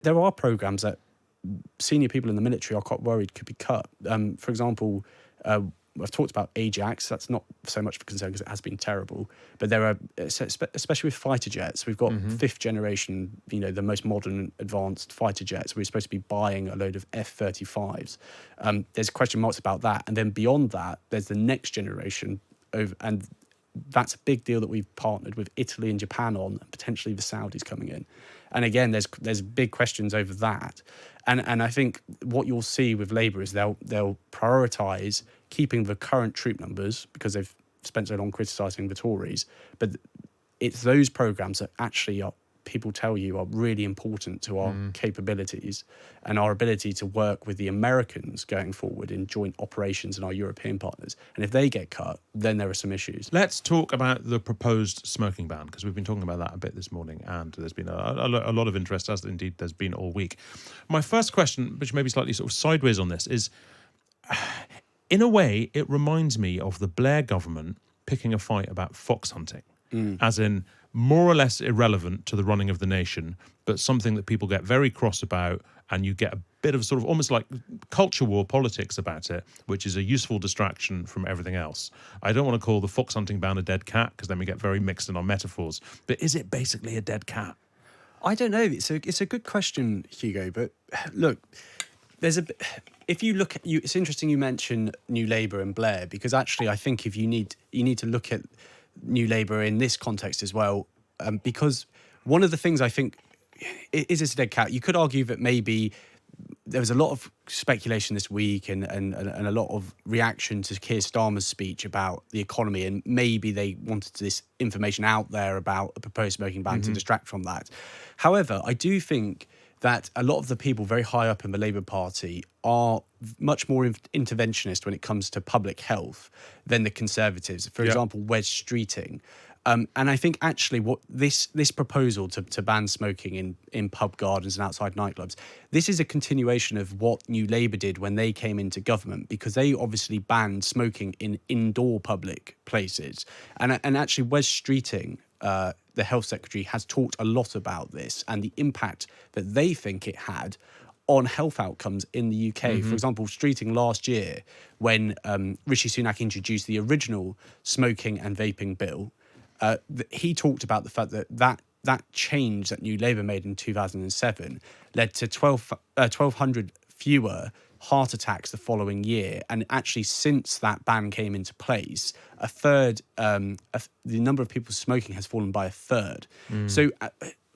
there are programmes that senior people in the military are quite worried could be cut. For example, I've talked about Ajax. That's not so much of a concern because it has been terrible. But there are, especially with fighter jets, we've got fifth generation, the most modern, advanced fighter jets. We're supposed to be buying a load of F-35s. There's question marks about that. And then beyond that, there's the next generation and that's a big deal that we've partnered with Italy and Japan on, and potentially the Saudis coming in. And again, there's big questions over that. And I think what you'll see with Labour is they'll prioritise keeping the current troop numbers because they've spent so long criticising the Tories. But it's those programmes that actually people tell you are really important to our capabilities and our ability to work with the Americans going forward in joint operations and our European partners. And if they get cut, then there are some issues. Let's talk about the proposed smoking ban, because we've been talking about that a bit this morning, and there's been a lot of interest, as indeed there's been all week. My first question, which may be slightly sort of sideways on this, is in a way, it reminds me of the Blair government picking a fight about fox hunting, as in more or less irrelevant to the running of the nation, but something that people get very cross about, and you get a bit of sort of almost like culture war politics about it, which is a useful distraction from everything else. I don't want to call the fox hunting ban a dead cat, because then we get very mixed in our metaphors, but is it basically a dead cat? I don't know. It's a good question, Hugo, but look, if you look at it's interesting you mention New Labour and Blair, because actually I think if you need to look at New Labour in this context as well, because one of the things I think is this a dead cat. You could argue that maybe there was a lot of speculation this week and a lot of reaction to Keir Starmer's speech about the economy, and maybe they wanted this information out there about a proposed smoking ban to distract from that. However, I do think that a lot of the people very high up in the Labour Party are much more interventionist when it comes to public health than the Conservatives. For example, Wes Streeting. And I think actually what this proposal to ban smoking in pub gardens and outside nightclubs, this is a continuation of what New Labour did when they came into government, because they obviously banned smoking in indoor public places. And actually Wes Streeting, the health secretary, has talked a lot about this and the impact that they think it had on health outcomes in the UK. For example, Streeting last year, when Rishi Sunak introduced the original smoking and vaping bill, he talked about the fact that change that New Labour made in 2007 led to 1,200 fewer heart attacks the following year. And actually, since that ban came into place, the number of people smoking has fallen by a third. So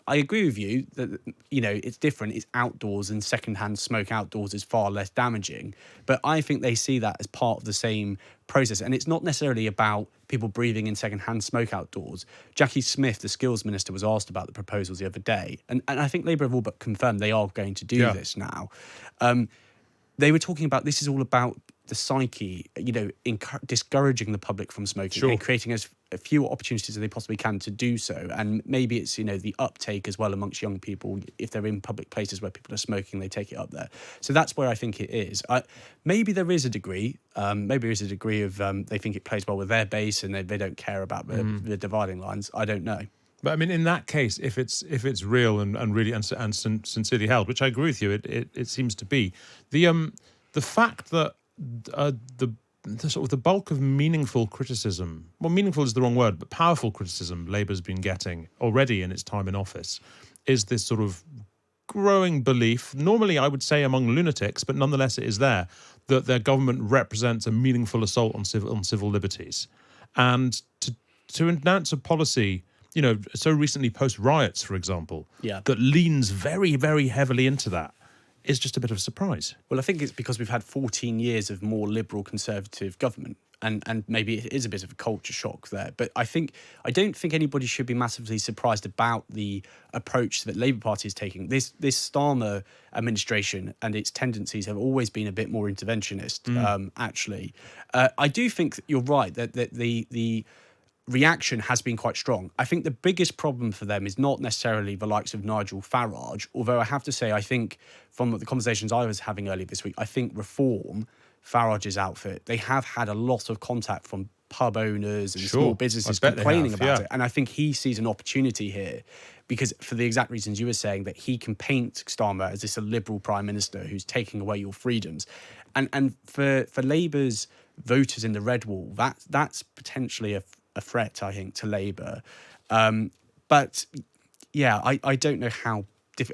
I agree with you that, it's different. It's outdoors, and secondhand smoke outdoors is far less damaging. But I think they see that as part of the same process. And it's not necessarily about people breathing in secondhand smoke outdoors. Jackie Smith, the skills minister, was asked about the proposals the other day. And I think Labour have all but confirmed they are going to do this now. They were talking about this is all about the psyche, discouraging the public from smoking and creating as few opportunities as they possibly can to do so. And maybe it's, the uptake as well amongst young people. If they're in public places where people are smoking, they take it up there. So that's where I think it is. Maybe there is a degree. Maybe there is a degree of they think it plays well with their base and they don't care about the dividing lines. I don't know. But I mean, in that case, if it's real and really and sincerely held, which I agree with you, it seems to be, the fact that the sort of the bulk of meaningful criticism, well, meaningful is the wrong word, but powerful criticism Labour's been getting already in its time in office, is this sort of growing belief, normally I would say among lunatics, but nonetheless it is there, that their government represents a meaningful assault on civil liberties, and to announce a policy, so recently post-riots, for example, that leans very, very heavily into that, is just a bit of a surprise. Well, I think it's because we've had 14 years of more liberal Conservative government, and maybe it is a bit of a culture shock there. But I don't think anybody should be massively surprised about the approach that Labour Party is taking. This Starmer administration and its tendencies have always been a bit more interventionist, actually. I do think that you're right, that the reaction has been quite strong. I think the biggest problem for them is not necessarily the likes of Nigel Farage, although I have to say, I think from the conversations I was having earlier this week, I think Reform, Farage's outfit, they have had a lot of contact from pub owners and Sure. small I businesses bet they complaining have, about yeah. it. And I think he sees an opportunity here because for the exact reasons you were saying, that he can paint Starmer as this a liberal prime minister who's taking away your freedoms. And for Labour's voters in the red wall, that's potentially a threat, I think, to Labour. But yeah, I don't know how.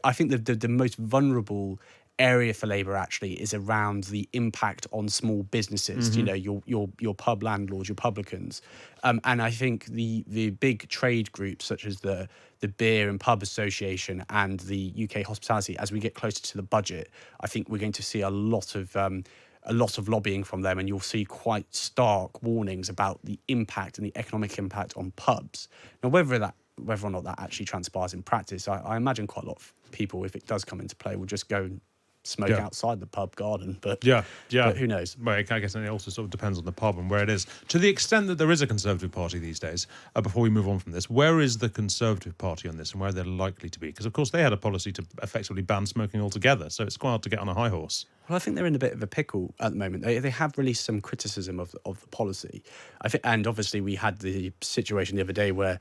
I think the most vulnerable area for Labour actually is around the impact on small businesses. You know, your pub landlords, your publicans, and I think the big trade groups such as the Beer and Pub Association and the UK Hospitality. As we get closer to the budget, I think we're going to see a lot of lobbying from them, and you'll see quite stark warnings about the impact and the economic impact on pubs. Now, whether or not that actually transpires in practice, I imagine quite a lot of people, if it does come into play, will just go and smoke outside the pub garden. But but who knows? Well, I guess it also sort of depends on the pub and where it is. To the extent that there is a Conservative Party these days, before we move on from this, where is the Conservative Party on this and where they're likely to be? Because, of course, they had a policy to effectively ban smoking altogether, so it's quite hard to get on a high horse. Well, I think they're in a bit of a pickle at the moment. They have released some criticism of the policy. I think, and obviously we had the situation the other day where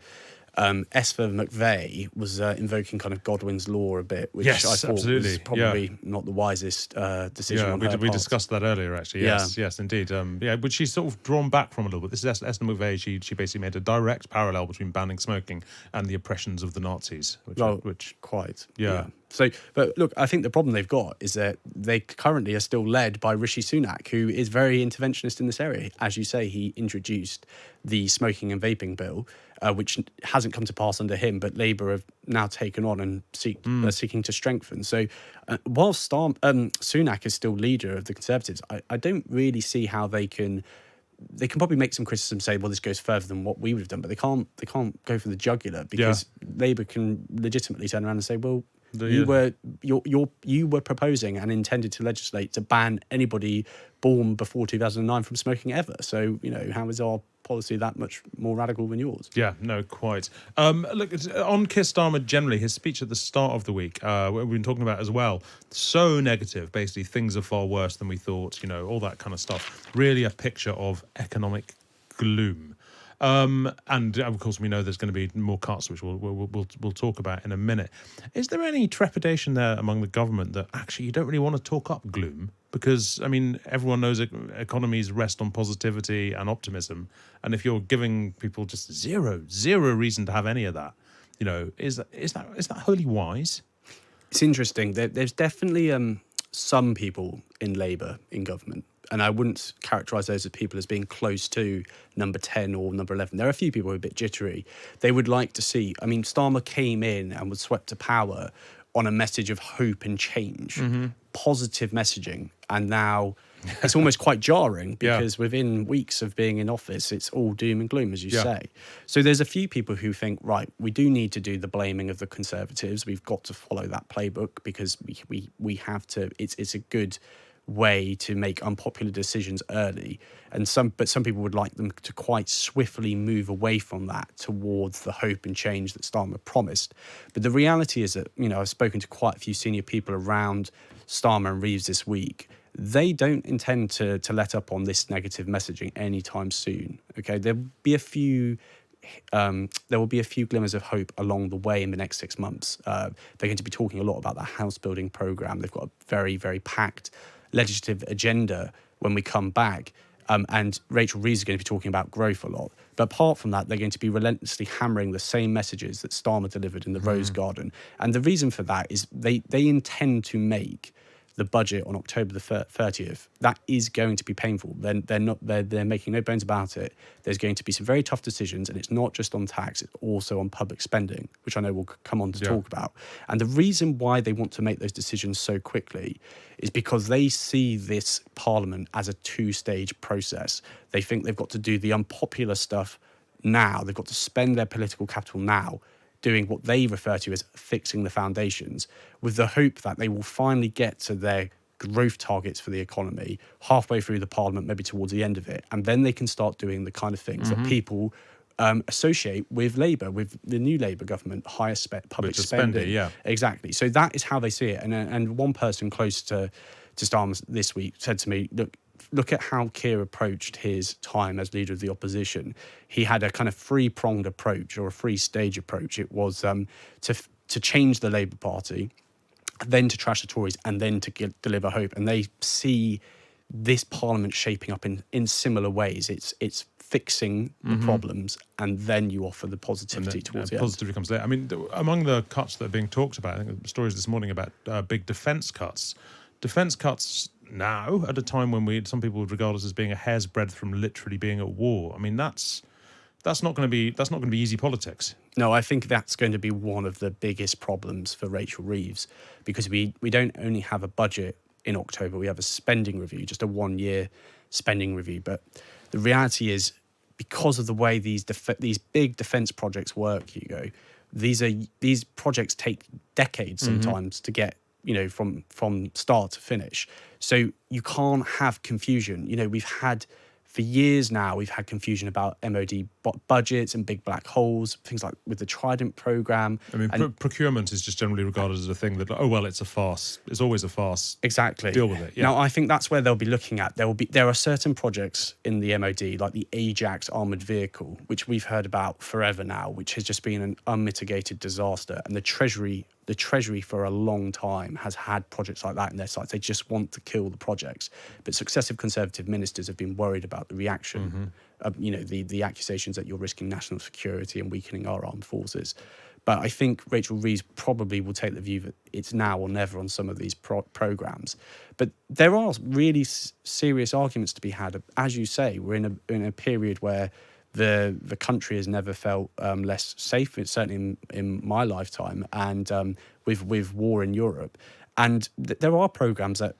Esper McVeigh was invoking kind of Godwin's law a bit, which I thought was probably not the wisest decision on her part. We discussed that earlier, actually. Yes, indeed. But she's sort of drawn back from it a little bit. This is Esper McVeigh. She basically made a direct parallel between banning smoking and the oppressions of the Nazis. Quite. Yeah. So, but look, I think the problem they've got is that they currently are still led by Rishi Sunak, who is very interventionist in this area. As you say, he introduced the smoking and vaping bill, which hasn't come to pass under him, but Labour have now taken on and seeking to strengthen. So, whilst Sunak is still leader of the Conservatives, I don't really see how they can probably make some criticism, say, well, this goes further than what we would have done, but they can't go for the jugular because Labour can legitimately turn around and say, well, you were proposing and intended to legislate to ban anybody born before 2009 from smoking ever. So, how is our policy that much more radical than yours? Yeah, no, quite. Look, on Keir Starmer generally, his speech at the start of the week, we've been talking about as well, so negative, basically things are far worse than we thought, all that kind of stuff. Really a picture of economic gloom. And of course, we know there's going to be more cuts, which we'll talk about in a minute. Is there any trepidation there among the government that actually you don't really want to talk up gloom? Because, everyone knows economies rest on positivity and optimism. And if you're giving people just zero reason to have any of that, is that wholly wise? It's interesting. There's definitely some people in Labour in government, and I wouldn't characterise those as people as being close to number 10 or number 11. There are a few people who are a bit jittery. They would like to see... Starmer came in and was swept to power on a message of hope and change, positive messaging, and now it's almost quite jarring because within weeks of being in office, it's all doom and gloom, as you say. So there's a few people who think, right, we do need to do the blaming of the Conservatives. We've got to follow that playbook because we have to... It's a good way to make unpopular decisions early, but some people would like them to quite swiftly move away from that towards the hope and change that Starmer promised. But the reality is that I've spoken to quite a few senior people around Starmer and Reeves this week. They don't intend to let up on this negative messaging anytime soon. Okay, there will be a few glimmers of hope along the way in the next 6 months. They're going to be talking a lot about the house building program. They've got a very, very packed legislative agenda when we come back. And Rachel Reeves is going to be talking about growth a lot. But apart from that, they're going to be relentlessly hammering the same messages that Starmer delivered in the Rose Garden. And the reason for that is they intend to make the budget on October the 30th. That is going to be painful. They're making no bones about it. There's going to be some very tough decisions, and it's not just on tax, it's also on public spending, which I know we'll come on to talk about. And the reason why they want to make those decisions so quickly is because they see this Parliament as a two-stage process. They think they've got to do the unpopular stuff now. They've got to spend their political capital now, doing what they refer to as fixing the foundations, with the hope that they will finally get to their growth targets for the economy halfway through the Parliament, maybe towards the end of it. And then they can start doing the kind of things that people associate with Labour, with the new Labour government, higher public spending. Exactly. So that is how they see it. And one person close to Starmer this week said to me, look, look at how Keir approached his time as leader of the opposition. He had a kind of three-pronged approach, or a three-stage approach. It was to change the Labour Party, then to trash the Tories, and then to deliver hope. And they see this Parliament shaping up in similar ways. It's fixing the problems, and then you offer the positivity towards the end. Positivity comes there. I mean, among the cuts that are being talked about, I think the stories this morning about big defence cuts. Defence cuts now, at a time when some people would regard us as being a hair's breadth from literally being at war. I mean, that's not going to be easy politics. No, I think that's going to be one of the biggest problems for Rachel Reeves, because we don't only have a budget in October, we have a spending review, just a 1-year spending review. But the reality is, because of the way these big defence projects work, Hugo, these projects take decades sometimes to get, from start to finish. So you can't have confusion. For years now, we've had confusion about MOD budgets and big black holes, things like with the Trident programme. I mean, procurement is just generally regarded as a thing that, it's a farce. It's always a farce. Exactly. Deal with it. Yeah. Now, I think that's where they'll be looking at. There are certain projects in the MOD, like the Ajax armoured vehicle, which we've heard about forever now, which has just been an unmitigated disaster. And the Treasury for a long time has had projects like that in their sights. They just want to kill the projects. But successive Conservative ministers have been worried about the reaction, the accusations that you're risking national security and weakening our armed forces. But I think Rachel Reeves probably will take the view that it's now or never on some of these programmes. But there are really serious arguments to be had. As you say, we're in a period where the country has never felt less safe. It's certainly in my lifetime, and with war in Europe. And there are programmes that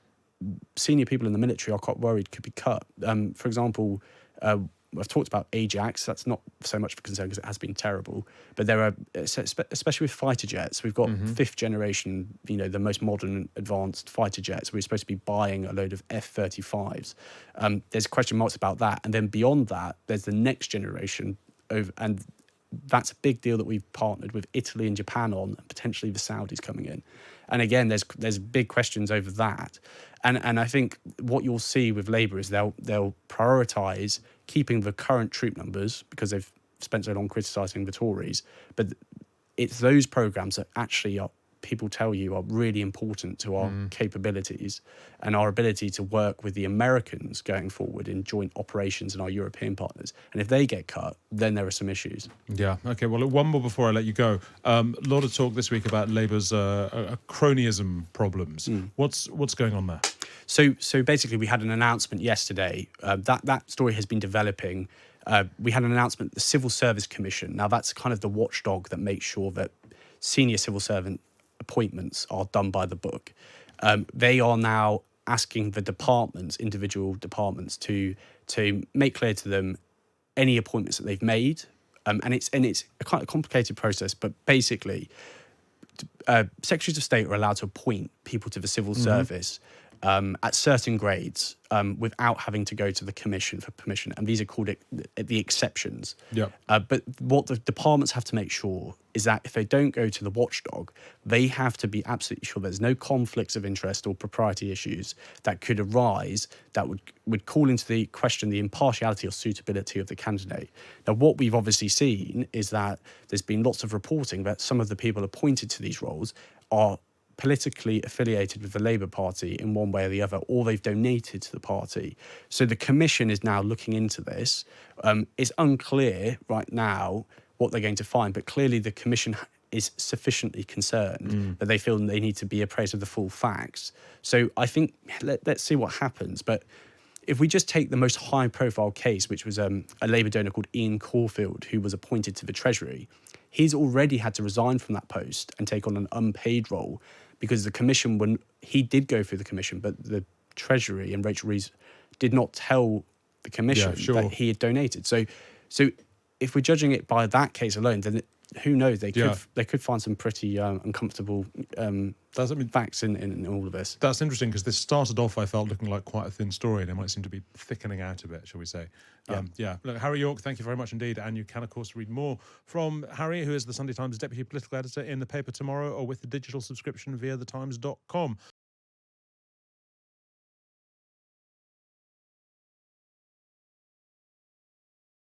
senior people in the military are quite worried could be cut. For example, I've talked about Ajax. That's not so much of a concern because it has been terrible. But there are, especially with fighter jets, we've got fifth generation, the most modern advanced fighter jets. We're supposed to be buying a load of F-35s. There's question marks about that. And then beyond that, there's the next generation. And that's a big deal that we've partnered with Italy and Japan on, and potentially the Saudis coming in. And again, there's big questions over that. And I think what you'll see with Labour is they'll prioritise keeping the current troop numbers because they've spent so long criticising the Tories. But it's those programmes that actually people tell you are really important to our capabilities and our ability to work with the Americans going forward in joint operations and our European partners. And if they get cut, then there are some issues. Yeah. Okay. Well, one more before I let you go. A lot of talk this week about Labour's cronyism problems. What's going on there? So basically, we had an announcement yesterday. That story has been developing. We had an announcement, the Civil Service Commission. Now, that's kind of the watchdog that makes sure that senior civil servant appointments are done by the book. They are now asking the individual departments, to make clear to them any appointments that they've made. And it's a quite a complicated process, but basically, secretaries of state are allowed to appoint people to the civil service at certain grades without having to go to the commission for permission. And these are called the exceptions. Yep. But what the departments have to make sure is that if they don't go to the watchdog, they have to be absolutely sure there's no conflicts of interest or propriety issues that could arise that would call into the question the impartiality or suitability of the candidate. Now, what we've obviously seen is that there's been lots of reporting that some of the people appointed to these roles are politically affiliated with the Labour Party in one way or the other, or they've donated to the party. So the Commission is now looking into this. It's unclear right now what they're going to find, but clearly the Commission is sufficiently concerned that they feel they need to be appraised of the full facts. So I think let's see what happens. But if we just take the most high-profile case, which was a Labour donor called Ian Caulfield, who was appointed to the Treasury, he's already had to resign from that post and take on an unpaid role because the Commission, he did go through the Commission, but the Treasury and Rachel Reeves did not tell the Commission that he had donated. So if we're judging it by that case alone, then who knows? They could find some pretty uncomfortable facts in all of this. That's interesting because this started off, I felt, looking like quite a thin story, and it might seem to be thickening out a bit, shall we say? Look, Harry Yorke, thank you very much indeed, and you can of course read more from Harry, who is the Sunday Times deputy political editor, in the paper tomorrow or with the digital subscription via thetimes.com.